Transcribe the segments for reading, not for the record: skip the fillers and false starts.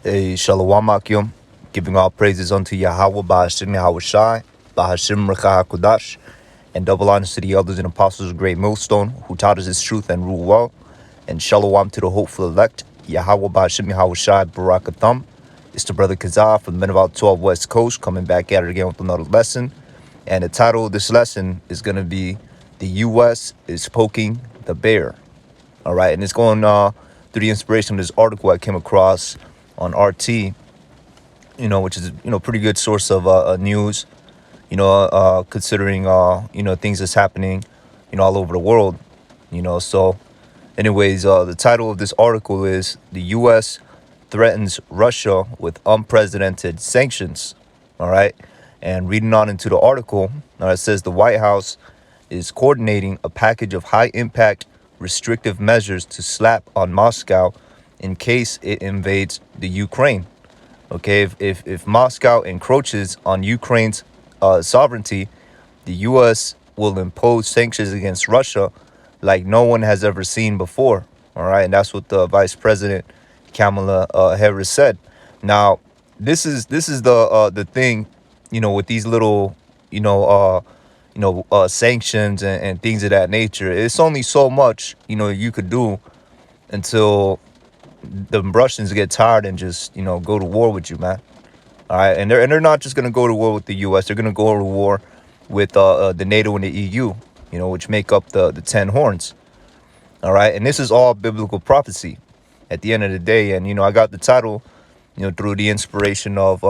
A Shalom Akim, giving all praises unto Yahweh, Bahashim Yahweh Shai, Bahashim Rekha HaKodash, and double honors to the elders and apostles of Great Millstone, who taught us his truth and rule well, and Shalom to the hopeful elect, Yahweh, Bahashim Yahweh Shai, Barakatham. It's the brother Kazar from the Men of Al 12 West Coast, coming back at it again with another lesson. And the title of this lesson is going to be The U.S. is Poking the Bear. All right, and it's going through the inspiration of this article I came across on RT, which is, pretty good source of news, considering, things that's happening, all over the world, So anyways, the title of this article is The U.S. Threatens Russia with Unprecedented Sanctions. All right. And reading on into the article, it says the White House is coordinating a package of high impact restrictive measures to slap on Moscow in case it invades the Ukraine. Okay, if Moscow encroaches on Ukraine's sovereignty, the U.S. will impose sanctions against Russia like no one has ever seen before. All right, and that's what the Vice President Kamala Harris said. Now, this is the thing, with these little, sanctions and things of that nature. It's only so much, you could do until the Russians get tired and just, go to war with you, man. All right, and they're not just gonna go to war with the U.S. They're gonna go to war with the NATO and the EU, which make up the 10 horns. All right, and this is all biblical prophecy at the end of the day. And I got the title, through the inspiration of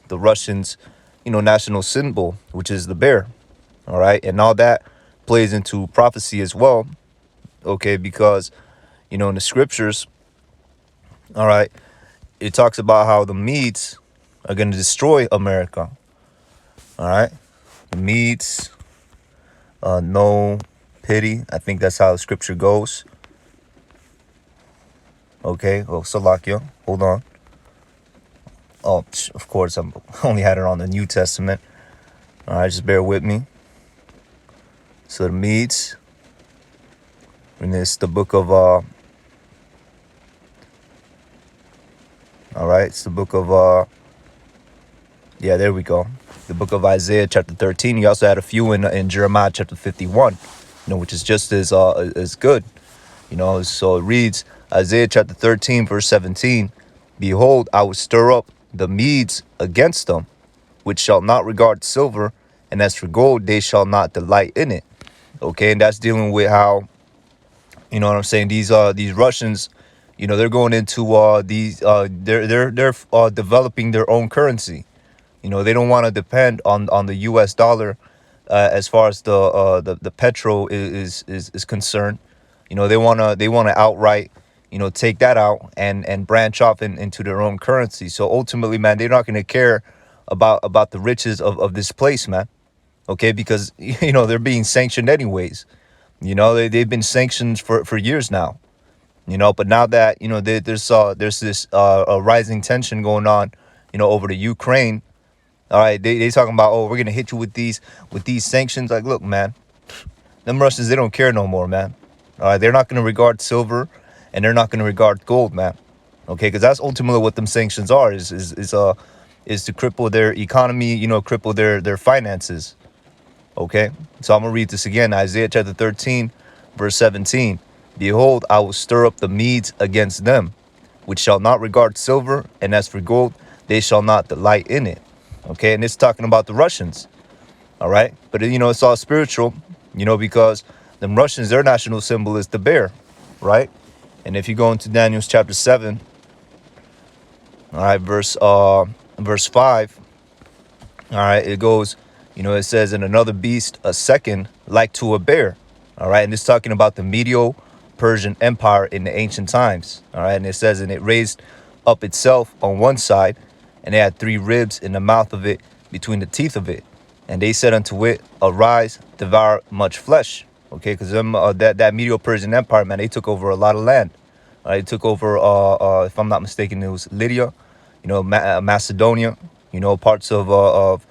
the Russians, national symbol, which is the bear. All right, and all that plays into prophecy as well. Okay, because in the scriptures, all right, it talks about how the Medes are going to destroy America. All right, the Medes, no pity. I think that's how the scripture goes. Okay, well, Salakia, hold on. Oh, of course, I only had it on the New Testament. All right, just bear with me. So the Medes, and it's the book of, all right, it's the book of, yeah, there we go. The book of Isaiah chapter 13. You also had a few in Jeremiah chapter 51, which is just as good. So it reads, Isaiah chapter 13, verse 17, Behold, I will stir up the Medes against them, which shall not regard silver, and as for gold, they shall not delight in it. Okay, and that's dealing with how, what I'm saying, these Russians, they're going into they're developing their own currency. They don't want to depend on the U.S. dollar as far as the petrol is concerned. They wanna outright, take that out and branch off into their own currency. So ultimately, man, they're not going to care about the riches of this place, man. Okay, because they're being sanctioned anyways. They've been sanctioned for years now. But now that there's this rising tension going on, over the Ukraine. All right, they talking about, oh, we're gonna hit you with these sanctions. Like, look, man, them Russians, they don't care no more, man. All right, they're not gonna regard silver, and they're not gonna regard gold, man. Okay, because that's ultimately what them sanctions are is to cripple their economy, cripple their finances. Okay, so I'm gonna read this again. Isaiah chapter 13, verse 17. Behold, I will stir up the Medes against them, which shall not regard silver, and as for gold, they shall not delight in it. Okay, and it's talking about the Russians. All right, but it's all spiritual, because them Russians, their national symbol is the bear, right? And if you go into Daniel chapter 7, all right, verse 5, all right, it goes, it says, and another beast, a second, like to a bear. All right, and it's talking about the Medo-Persian Empire in the ancient times. All right, and it says, and it raised up itself on one side, and it had 3 ribs in the mouth of it, between the teeth of it. And they said unto it, arise, devour much flesh. Okay, because that Medo-Persian Empire, man, they took over a lot of land. They took over, if I'm not mistaken, it was Lydia, Macedonia, parts of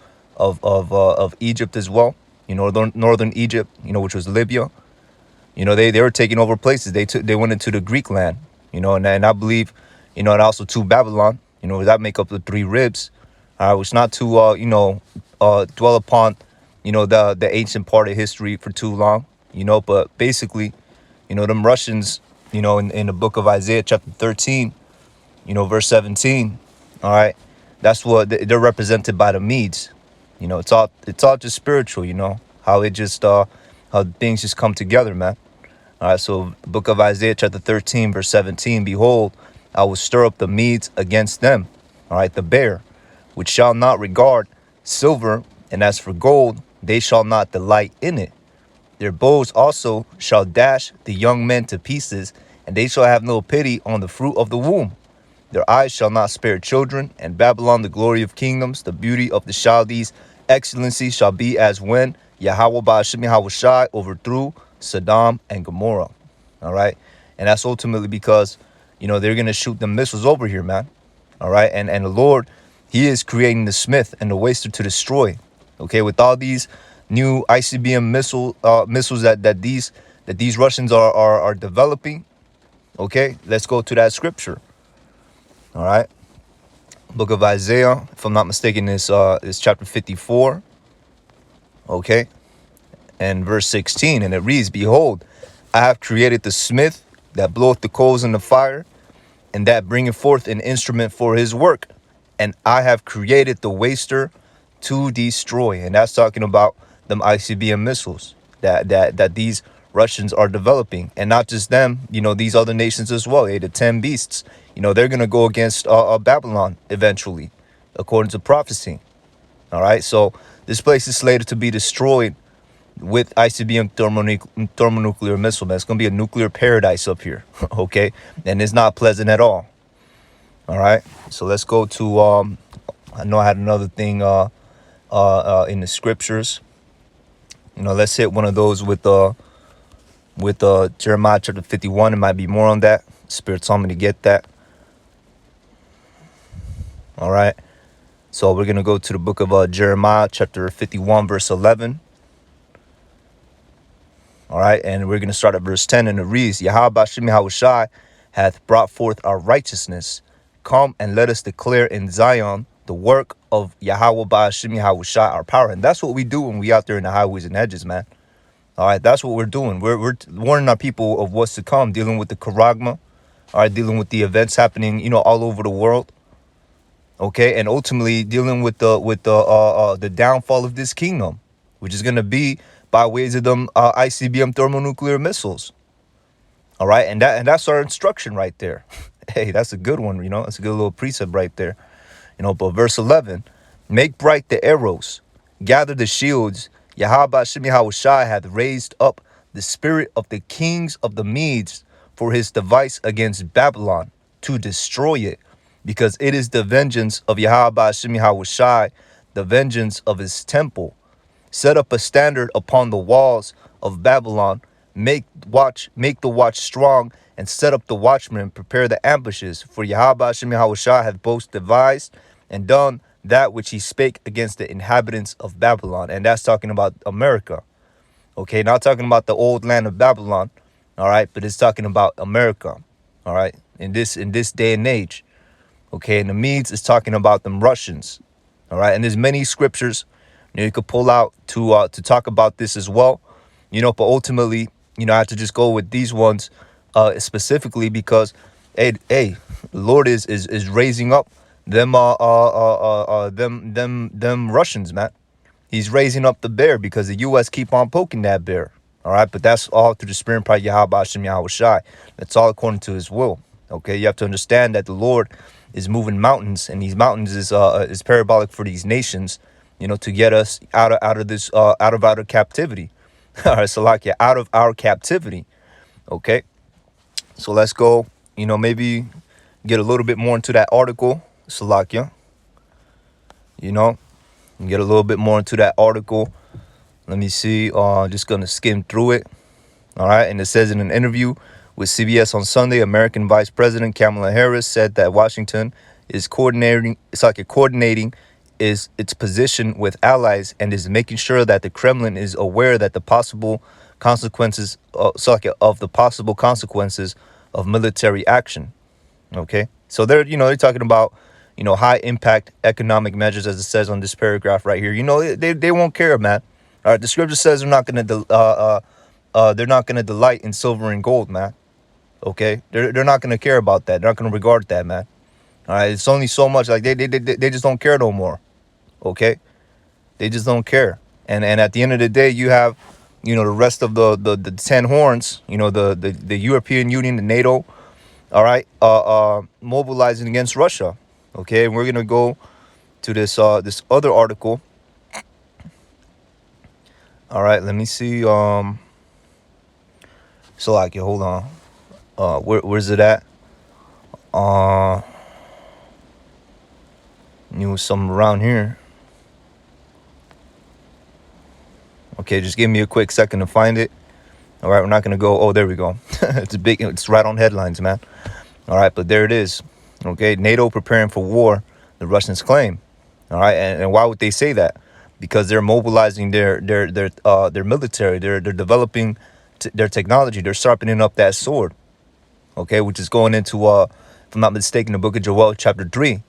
Egypt as well, northern Egypt, which was Libya. They were taking over places. They went into the Greek land, and I believe, and also to Babylon, That make up the three ribs. Which not to dwell upon the ancient part of history for too long. But basically, them Russians, in the book of Isaiah chapter 13, verse 17. All right, that's what they're represented by the Medes. It's all just spiritual. How it just how things just come together, man. All right, so the book of Isaiah chapter 13 verse 17. Behold, I will stir up the Medes against them. All right, the bear, which shall not regard silver, and as for gold, they shall not delight in it. Their bows also shall dash the young men to pieces, and they shall have no pity on the fruit of the womb. Their eyes shall not spare children, and Babylon, the glory of kingdoms, the beauty of the Chaldees, excellency shall be as when Yahweh Ba'ashim Yahushai overthrew Sodom and Gomorrah. All right. And that's ultimately because, they're going to shoot the missiles over here, man. All right. And the Lord, he is creating the smith and the waster to destroy. Okay. With all these new ICBM missiles that these Russians are developing. Okay. Let's go to that scripture. All right. Book of Isaiah, if I'm not mistaken, is chapter 54. Okay. And verse 16. And it reads, Behold, I have created the smith that bloweth the coals in the fire, and that bringeth forth an instrument for his work. And I have created the waster to destroy. And that's talking about them ICBM missiles that these Russians are developing. And not just them, these other nations as well. The 10 beasts, they're going to go against Babylon eventually, according to prophecy. All right. So this place is slated to be destroyed with ICBM thermonuclear missile, man. It's going to be a nuclear paradise up here. Okay. And it's not pleasant at all. All right. So let's go to, I know I had another thing in the scriptures. Let's hit one of those with Jeremiah chapter 51. It might be more on that. Spirit told me to get that. All right. So we're going to go to the book of Jeremiah chapter 51, verse 11. All right. And we're going to start at verse 10, and it reads, Yahweh Ba'ashim Yahushai hath brought forth our righteousness. Come and let us declare in Zion the work of Yahweh Ba'ashim Yahushai, our power. And that's what we do when we out there in the highways and hedges, man. All right, that's what we're doing. We're warning our people of what's to come, dealing with the charagma, all right, dealing with the events happening, all over the world. Okay, and ultimately dealing with the downfall of this kingdom, which is going to be by ways of them ICBM thermonuclear missiles. All right, and that's our instruction right there. Hey, that's a good one, that's a good little precept right there. But verse 11, make bright the arrows, gather the shields. Yahweh Ba'ashim Yahushai hath raised up the spirit of the kings of the Medes for his device against Babylon, to destroy it, because it is the vengeance of Yahweh Ba'ashim Yahushai, the vengeance of his temple. Set up a standard upon the walls of Babylon, make the watch strong, and set up the watchmen, prepare the ambushes. For Yahweh Ba'ashim Yahushai hath both devised and done that which he spake against the inhabitants of Babylon. And that's talking about America. Okay, not talking about the old land of Babylon. All right, but it's talking about America. All right, in this day and age. Okay, and the Medes is talking about them Russians. All right, and there's many scriptures you could pull out to talk about this as well. But ultimately, I have to just go with these ones specifically because hey, the Lord is raising up them Russians, man. He's raising up the bear because the U.S. keep on poking that bear. All right, but that's all through the spirit of Yahweh Ba'ashim Yahushai. That's all according to his will. Okay, you have to understand that the Lord is moving mountains, and these mountains is parabolic for these nations, to get us out of our captivity. All right, so like out of our captivity. Okay, so let's go. Maybe get a little bit more into that article, Salakia. Get a little bit more into that article. Let me see. Just gonna skim through it. All right, and it says in an interview with CBS on Sunday, American Vice President Kamala Harris said that Washington is coordinating its position with allies and is making sure that the Kremlin is aware that the possible consequences of military action. Okay, so they're talking about high impact economic measures, as it says on this paragraph right here. They won't care, man. All right, the scripture says they're not gonna delight in silver and gold, man. Okay, they're not gonna care about that. They're not gonna regard that, man. All right, it's only so much. Like they just don't care no more. Okay, they just don't care. And at the end of the day, you have, the rest of the 10 horns. The European Union, the NATO. All right, mobilizing against Russia. Okay, and we're gonna go to this other article. All right, let me see. So like, hold on. Where's it at? Something around here. Okay, just give me a quick second to find it. All right, we're not gonna go. Oh, there we go. It's right on headlines, man. All right, but there it is. Okay, NATO preparing for war, the Russians claim. All right, and why would they say that? Because they're mobilizing their military. They're developing their technology. They're sharpening up that sword. Okay, which is going into if I'm not mistaken, the book of Joel, chapter 3.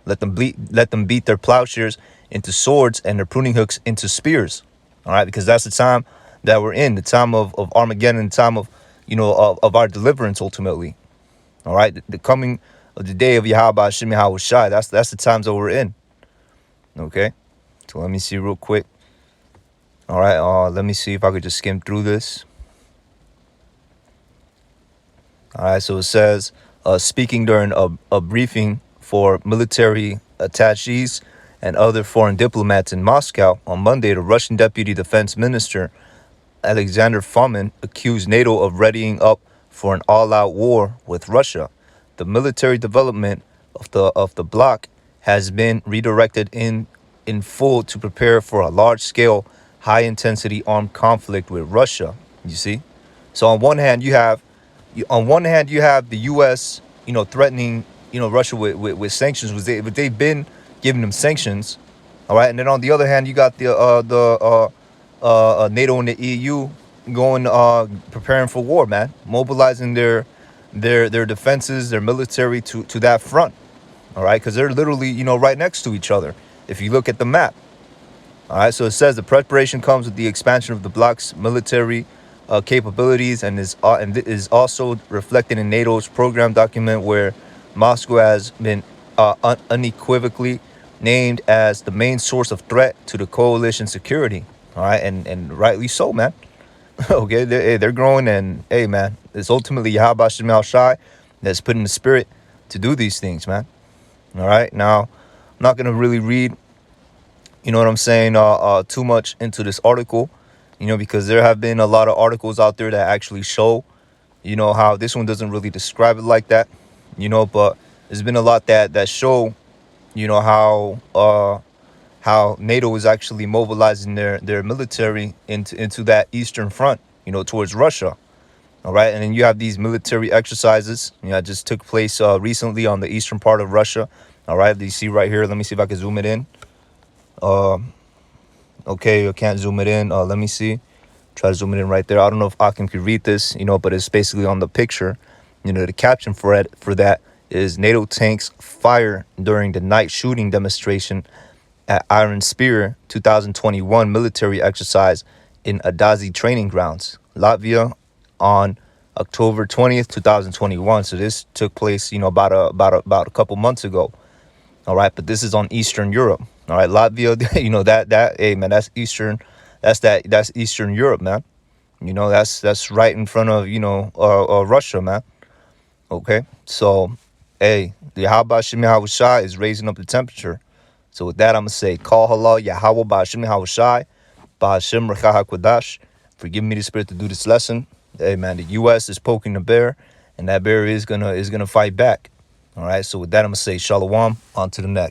Let them beat their plowshares into swords and their pruning hooks into spears. All right, because that's the time that we're in, the time of Armageddon, the time of of our deliverance ultimately. All right, the coming of the day of Yahweh Hashem Yahweh Shai. That's the times that we're in. Okay, so let me see real quick. All right, let me see if I could just skim through this. All right, so it says, speaking during a briefing for military attaches and other foreign diplomats in Moscow on Monday, the Russian Deputy Defense Minister Alexander Fomin accused NATO of readying up for an all-out war with Russia. The military development of the bloc has been redirected in full to prepare for a large-scale, high-intensity armed conflict with Russia. You see, so on one hand you have the U.S. threatening Russia with sanctions. They've been giving them sanctions. All right, and then on the other hand you got the NATO and the EU going preparing for war, man, mobilizing their defenses, their military to that front. All right, because they're literally right next to each other if you look at the map. All right, so it says the preparation comes with the expansion of the bloc's military capabilities and is also reflected in NATO's program document, where Moscow has been unequivocally named as the main source of threat to the coalition security. All right, and rightly so, man. Okay, they're growing, and hey, man, it's ultimately Yahweh Shemel Shai that's put in the spirit to do these things, man. All right, now I'm not gonna really read, what I'm saying, too much into this article, because there have been a lot of articles out there that actually show, how this one doesn't really describe it like that, but there's been a lot that show, how NATO is actually mobilizing their military into that eastern front, towards Russia. All right, and then you have these military exercises, that just took place recently on the eastern part of Russia. All right, you see right here. Let me see if I can zoom it in. Okay, I can't zoom it in. Let me see. Try to zoom it in right there. I don't know if Akim could read this, but it's basically on the picture. The caption for that is NATO tanks fire during the night shooting demonstration at Iron Spear 2021 military exercise in Adazi training grounds, Latvia, on October 20th, 2021. So this took place, about a couple months ago. All right, but this is on Eastern Europe. All right, Latvia, hey man, that's Eastern Europe, man. That's right in front of Russia, man. Okay, so hey, the Yahweh Shem Yahweh Shai is raising up the temperature. So with that, I'm gonna say, call halal Yahweh Ba'Hashem Yahweh Shai, Ba'Hashem Rechah HaKodash, for giving me the spirit to do this lesson. Hey man, the U.S. is poking the bear, and that bear is gonna fight back. All right, so with that, I'm gonna say shalom, on to the next.